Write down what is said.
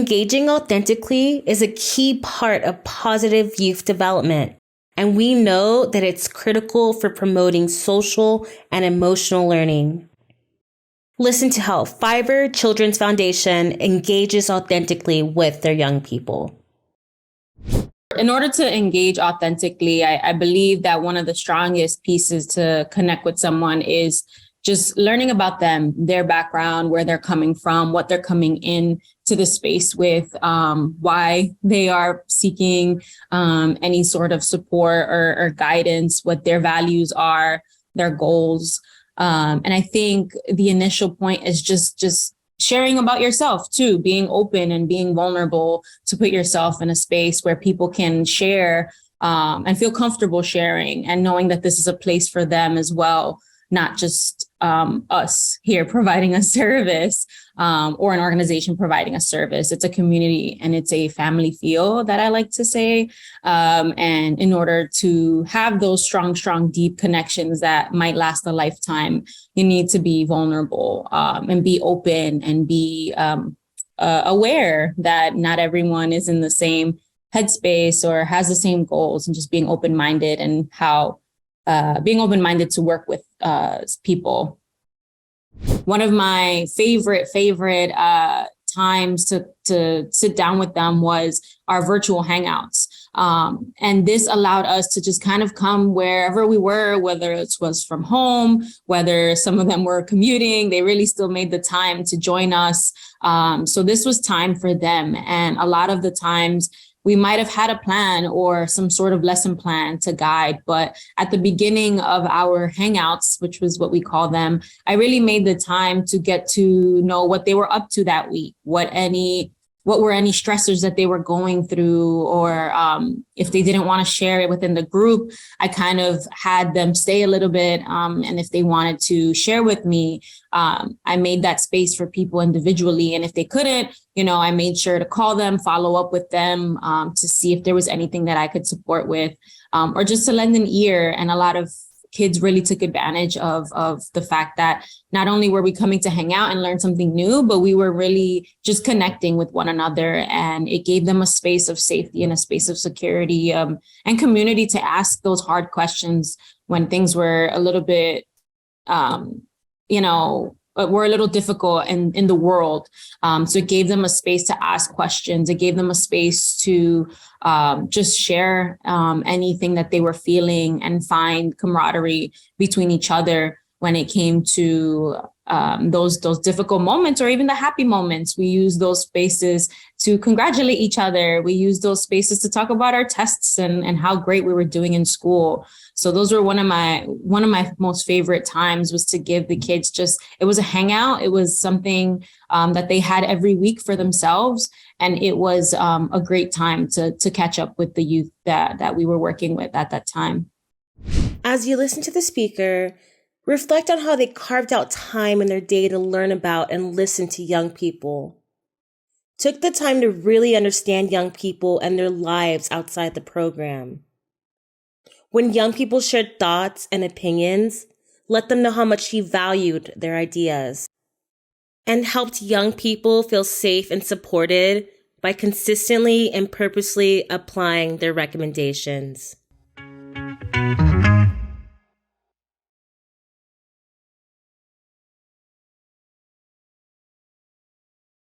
Engaging authentically is a key part of positive youth development, and we know that it's critical for promoting social and emotional learning. Listen to how Fiverr Children's Foundation engages authentically with their young people. In order to engage authentically, I believe that one of the strongest pieces to connect with someone is just learning about them, their background, where they're coming from, what they're coming in to the space with, why they are seeking any sort of support or guidance, what their values are, their goals. And I think the initial point is just sharing about yourself too, being open and being vulnerable to put yourself in a space where people can share and feel comfortable sharing and knowing that this is a place for them as well, not just us here providing a service or an organization providing a service. It's a community and it's a family feel that I like to say. And in order to have those strong, deep connections that might last a lifetime, you need to be vulnerable and be open and be aware that not everyone is in the same headspace or has the same goals, and just being open-minded and how being open-minded to work with people. One of my favorite times to sit down with them was our virtual hangouts. And this allowed us to just kind of come wherever we were, whether it was from home, whether some of them were commuting, they really still made the time to join us. So this was time for them. And a lot of the times we might have had a plan or some sort of lesson plan to guide, but at the beginning of our hangouts, which was what we call them, I really made the time to get to know what they were up to that week, what were any stressors that they were going through, or if they didn't want to share it within the group, I kind of had them stay a little bit. And if they wanted to share with me, I made that space for people individually. And if they couldn't, I made sure to call them, follow up with them to see if there was anything that I could support with, or just to lend an ear. And a lot of kids really took advantage of the fact that not only were we coming to hang out and learn something new, but we were really just connecting with one another. And it gave them a space of safety and a space of security and community to ask those hard questions when things were a little bit, were a little difficult in the world. So it gave them a space to ask questions. It gave them a space to just share anything that they were feeling and find camaraderie between each other when it came to those difficult moments or even the happy moments. We use those spaces to congratulate each other. We use those spaces to talk about our tests and how great we were doing in school. So those were one of my most favorite times, was to give the kids it was a hangout. It was something that they had every week for themselves. And it was a great time to catch up with the youth that we were working with at that time. As you listen to the speaker, reflect on how they carved out time in their day to learn about and listen to young people. Took the time to really understand young people and their lives outside the program. When young people shared thoughts and opinions, let them know how much he valued their ideas, and helped young people feel safe and supported by consistently and purposely applying their recommendations.